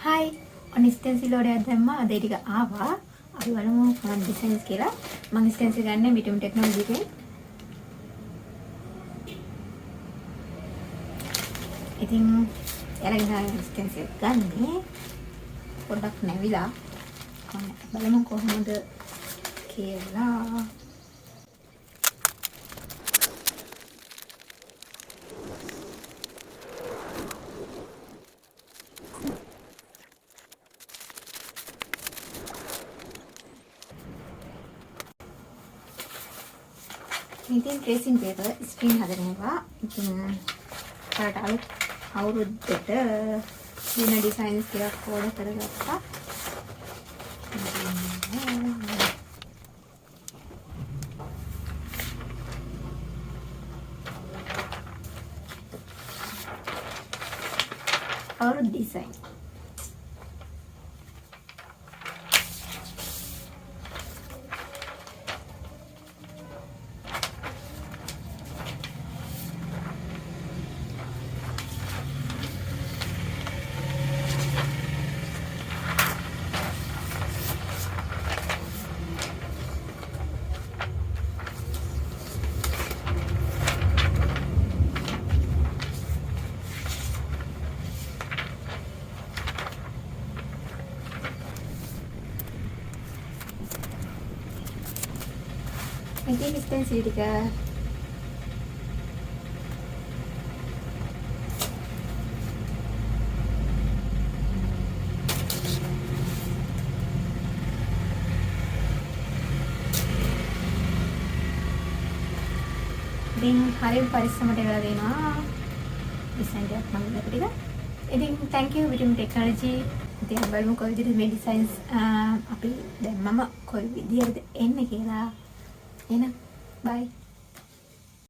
Hi ඔන්න ස්ටෙන්සිල් වලට දැම්මා අද ටික ආවා අපි බලමු මොනවද ඩිසයින්ස් කියලා මම ස්ටෙන්සිල් ගන්න බිටුම් ටෙක්නොලොජි එකෙන් ඉතින් එයාලගේ ස්ටෙන්සිල් ගන්නේ පොඩ්ඩක් නැවිලා කොහොමද බලමු කොහොමද කියලා ඉතින් ට්‍රේසින් පේපර් ස්ක්‍රීන් හදනවා. ඉතින් කාට අලුත් අවුරුද්දට දින ඩිසයින්ස් ටිකක් ඕඩර් කරගත්තා. අවුරුදු ඩිසයින් ඉතින් ස්ටෙන්සිල් ටික ඉතින් හරියට පරිස්සමට වෙලා දෙනවා ඩිසයින් එකක් මම ටික. ඉතින් thank you බිටුම් ටෙක්නොලොජි. ඉතින් බලමු කොයි විදිහට මේ ඩිසයින්ස් අපි දැන් මම කොයි විදිහටද එන්නේ කියලා. එහෙනම් bye.